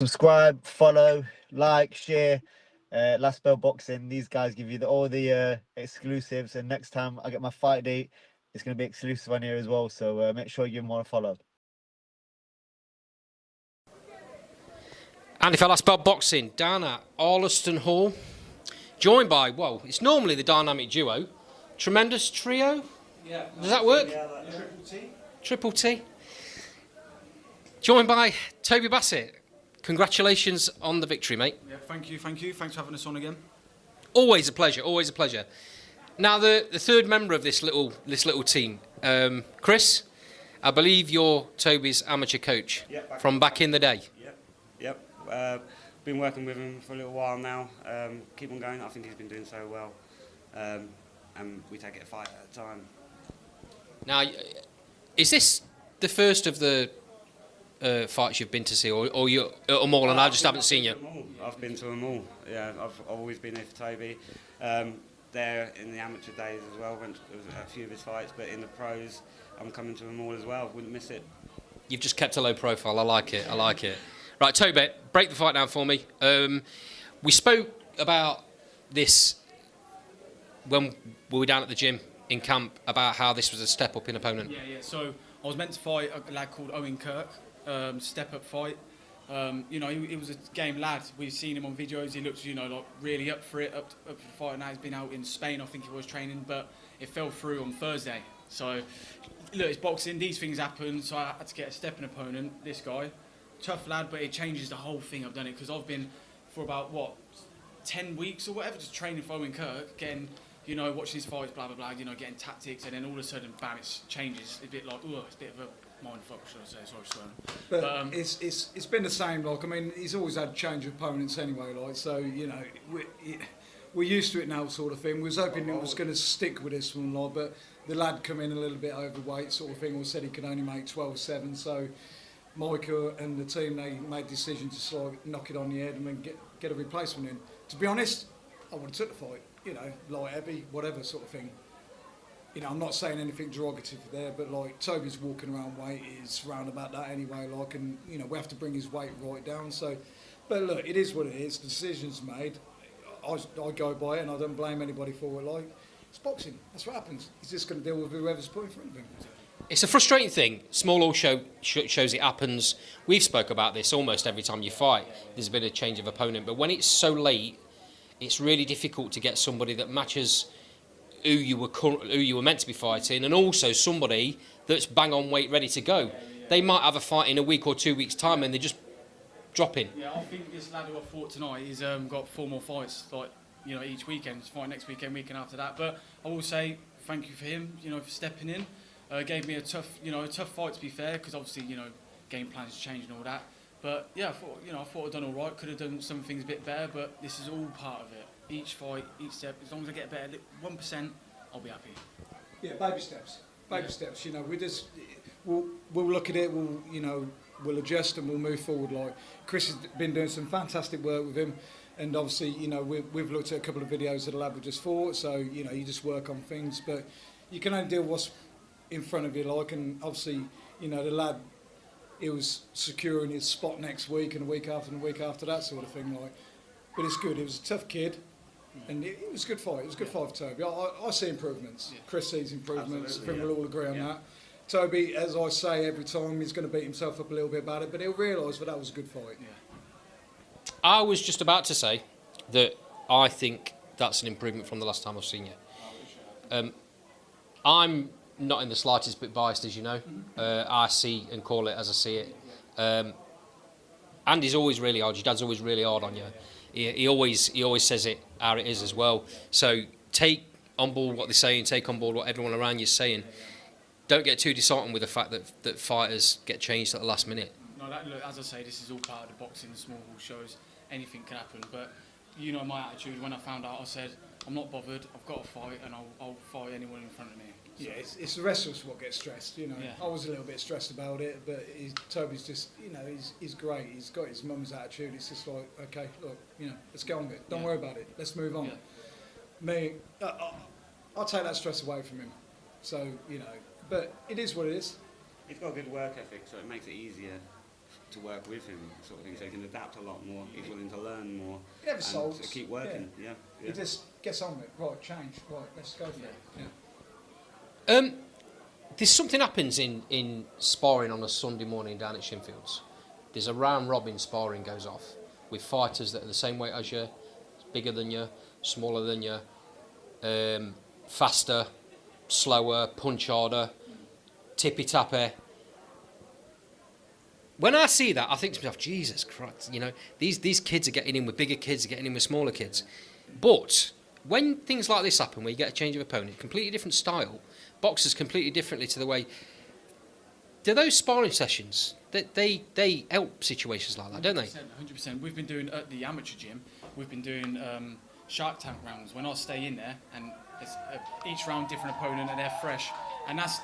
Subscribe, follow, like, share. Last Bell Boxing. These guys give you all the exclusives, and next time I get my fight date, it's going to be exclusive on here as well. So make sure you give them all a follow. Andy for Last Bell Boxing down at Alfreton Hall, joined by, well, it's normally the dynamic duo, Tremendous Trio. Yeah. Does that work? Yeah, Triple T. Triple T. Joined by Toby Bassett. Congratulations on the victory, mate. Yeah, thank you. Thanks for having us on again. Always a pleasure. Always a pleasure. Now, the third member of this little team, Chris. I believe you're Toby's amateur coach from back in the day. Yep. Been working with him for a little while now. Keep on going. I think he's been doing so well, and we take it a fight at a time. Now, is this the first of the fights you've been to see, or you're at them all and I just haven't seen you? I've been to them all. Yeah, I've always been here for Toby. There in the amateur days as well, went to a few of his fights, but in the pros, I'm coming to them all as well. Wouldn't miss it. You've just kept a low profile. I like it. Right, Toby, break the fight down for me. We spoke about this when we were down at the gym in camp about how this was a step up in opponent. Yeah. So I was meant to fight a lad called Owen Kirk, step up fight. He was a game lad. We've seen him on videos. He looked, like really up for the fight. Now he's been out in Spain, I think he was training, but it fell through on Thursday. So look, it's boxing. These things happen. So I had to get a stepping opponent. This guy, tough lad, but it changes the whole thing. I've done it because I've been for about 10 weeks or whatever, just training for Owen Kirk, getting. Watching his fights, blah, blah, blah, getting tactics, and then all of a sudden, bam, it changes. It's a bit like, it's a bit of a mind fuck, should I say, sorry, swearing. But it's been the same, he's always had change of opponents anyway, so, we're used to it now, sort of thing. We was hoping it was going to stick with this one, but the lad come in a little bit overweight, sort of thing, or said he could only make 12-7, so Micah and the team, they made a decision to knock it on the head and then get a replacement in. To be honest, I would have took the fight. Light, heavy, whatever sort of thing. I'm not saying anything derogative there, but Toby's walking around weight is round about that anyway, and we have to bring his weight right down. So, but look, it is what it is. The decision's made. I go by it, and I don't blame anybody for it. It's boxing. That's what happens. He's just going to deal with whoever's put in front of him. It's a frustrating thing. Small all shows it happens. We've spoke about this almost every time you fight. There's been a change of opponent, but when it's so late, it's really difficult to get somebody that matches who you were meant to be fighting, and also somebody that's bang on weight, ready to go. They might have a fight in a week or 2 weeks' time, and they just drop in. Yeah, I think this lad who I fought tonight, he's got 4 more fights, each weekend. He's fighting next weekend after that. But I will say thank you for him, for stepping in. Gave me a tough fight, to be fair, because obviously, game plans changed and all that. But yeah, I thought I'd done all right. Could have done some things a bit better, but this is all part of it. Each fight, each step. As long as I get better, 1%, I'll be happy. Yeah, baby steps. Steps. We'll look at it. We'll adjust and we'll move forward. Chris has been doing some fantastic work with him, and obviously, we've looked at a couple of videos that the lad we just fought. So you just work on things, but you can only deal with what's in front of you. And obviously, the lad. He was securing his spot next week and a week after and a week after, that sort of thing. But it's good. He was a tough kid, and it was a good fight. It was a good fight for Toby. I see improvements. Yeah. Chris sees improvements. Absolutely, I think we'll all agree on that. Toby, as I say every time, he's going to beat himself up a little bit about it, but he'll realise that was a good fight. Yeah. I was just about to say that I think that's an improvement from the last time I've seen you. I'm not in the slightest bit biased, as you know. I see and call it as I see it. Andy's always really hard. Your dad's always really hard on you. He always says it how it is as well. So take on board what they're saying. Take on board what everyone around you's saying. Don't get too disheartened with the fact that fighters get changed at the last minute. No, look, as I say, this is all part of the boxing. The small hall shows. Anything can happen. But my attitude when I found out, I said, I'm not bothered. I've got to fight, and I'll fight anyone in front of me. So. Yeah, it's the rest of us what gets stressed, Yeah. I was a little bit stressed about it, but Toby's just, he's great. He's got his mum's attitude. It's just like, okay, look, let's get on with it. Don't worry about it. Let's move on. Yeah. Me, I'll take that stress away from him. So, but it is what it is. He's got a good work ethic, so it makes it easier to work with him, sort of thing, so he can adapt a lot more. He's willing to learn more. He never and sulks. to keep working. Yeah. He just gets on with it. Right, change. Right, let's go for it. Yeah. There's something happens in sparring on a Sunday morning down at Shinfields. There's a round robin sparring goes off with fighters that are the same weight as you, bigger than you, smaller than you, faster, slower, punch harder, tippy tappy. When I see that, I think to myself, Jesus Christ, you know, these kids are getting in with bigger kids, are getting in with smaller kids. But when things like this happen, where you get a change of opponent, completely different style, boxers completely differently to the way. Do those sparring sessions, they help situations like that, don't they? 100%. We've been doing at the amateur gym. We've been doing Shark Tank rounds. When I stay in there, and it's each round different opponent, and they're fresh, and that's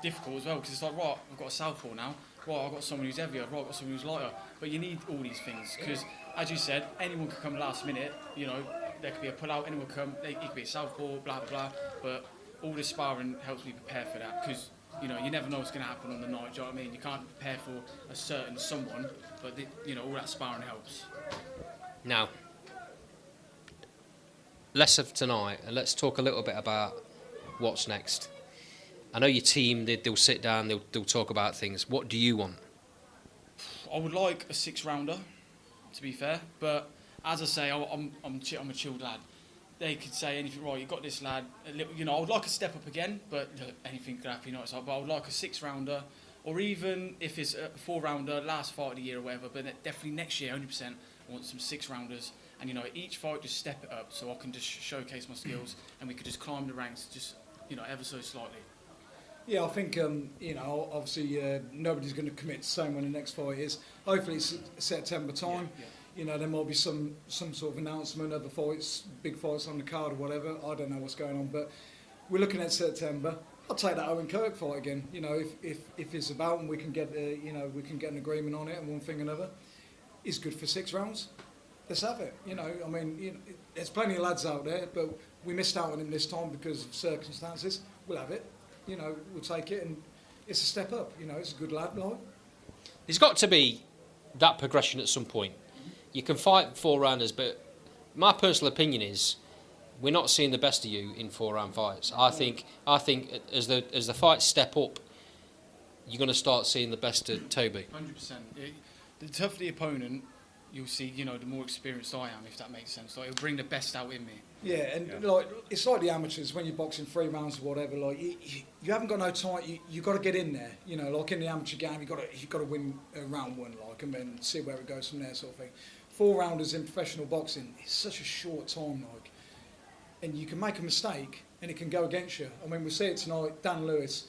difficult as well because it's like, right, I've got a southpaw now. Right, I've got someone who's heavier. Right, I've got someone who's lighter. But you need all these things because, as you said, anyone could come last minute. You know, there could be a pull-out. Anyone could come. It could be a southpaw. Blah blah blah. But all this sparring helps me prepare for that because, you know, you never know what's going to happen on the night. Do you know what I mean? You can't prepare for a certain someone, but you know, all that sparring helps. Now, less of tonight, and let's talk a little bit about what's next. I know your team, they'll sit down, they'll talk about things. What do you want? I would like a 6-rounder, to be fair, but as I say, I'm a chilled lad. They could say anything, right, you got this lad, you know, I would like a step up again, but anything could happen, you know, but I would like a 6-rounder, or even if it's a 4-rounder, last fight of the year or whatever, but definitely next year, 100%, I want some 6-rounders, and, you know, each fight just step it up so I can just showcase my skills, and we could just climb the ranks, just, you know, ever so slightly. Yeah, I think, you know, obviously nobody's going to commit to saying when the next fight is. Hopefully it's September time. Yeah. You know, there might be some sort of announcement, other fights, big fights on the card or whatever. I don't know what's going on, but we're looking at September. I'll take that Owen Kirk fight again. You know, if it's about and we can get, you know, we can get an agreement on it and one thing or another, it's good for 6 rounds. Let's have it. You know, I mean, you know, there's plenty of lads out there, but we missed out on him this time because of circumstances. We'll have it. You know, we'll take it, and it's a step up. You know, it's a good lad, like. There's got to be that progression at some point. You can fight 4-rounders, but my personal opinion is we're not seeing the best of you in 4-round fights. I think as the fights step up, you're going to start seeing the best of Toby. 100%. The tougher the opponent, you'll see, you know, the more experienced I am, if that makes sense. Like, it'll bring the best out in me. Yeah, and like it's like the amateurs when you're boxing 3 rounds or whatever. Like you haven't got no time. You got to get in there. You know, like in the amateur game, you got to win round 1, like, and then see where it goes from there, sort of thing. 4-rounders in professional boxing, it's such a short time, like, and you can make a mistake and it can go against you. I mean, we see it tonight. Dan Lewis,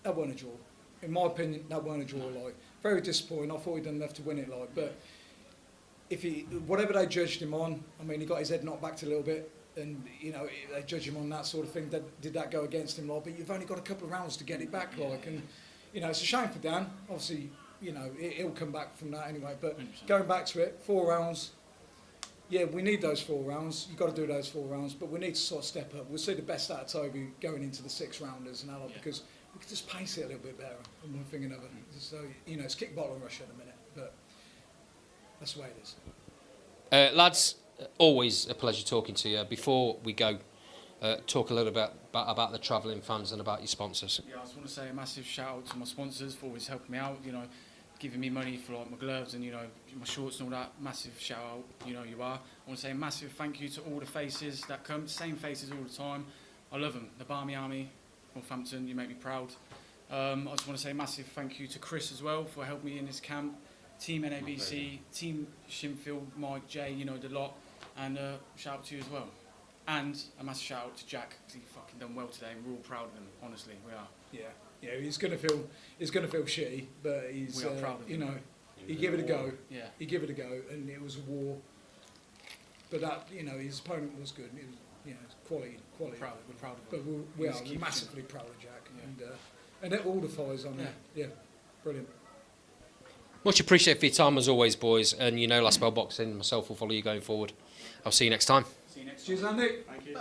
that weren't a draw. In my opinion, that weren't a draw. Like, very disappointing. I thought he'd done enough to win it, like, but. If he, whatever they judged him on, I mean, he got his head knocked back a little bit, and you know they judge him on that sort of thing. Did that go against him, like? But you've only got a couple of rounds to get it back, like, and you know it's a shame for Dan. Obviously, you know he'll come back from that anyway. But 100%. Going back to it, 4 rounds. Yeah, we need those 4 rounds. You've got to do those 4 rounds, but we need to sort of step up. We'll see the best out of Toby going into the 6-rounders and that, because we can just pace it a little bit better. And one thing and another. So you know, it's kick, bottle, and rush at the minute, but that's the way it is. Lads, always a pleasure talking to you. Before we go, talk a little bit about the travelling fans and about your sponsors. Yeah, I just want to say a massive shout out to my sponsors for always helping me out, you know, giving me money for like my gloves and, you know, my shorts and all that. Massive shout out, you know you are. I want to say a massive thank you to all the faces that come, same faces all the time. I love them. The Barmy Army, Northampton, you make me proud. I just want to say a massive thank you to Chris as well for helping me in this camp. Team NABC, Team Shinfield, Mike, Jay, you know the lot, and shout out to you as well. And a massive shout out to Jack, because he fucking done well today, and we're all proud of him, honestly, we are. Yeah, he's gonna feel shitty, but we are proud of him. You know, he give it a go. Yeah. He give it a go, and it was a war. But that, you know, his opponent was good. It was, you know, quality. We're proud of him. But we are massively proud of Jack, and all the fighters on there. Yeah, brilliant. Much appreciated for your time as always, boys. And you know, Last Bell Boxing, myself will follow you going forward. I'll see you next time. See you next Cheers, time. Andy. Thank you.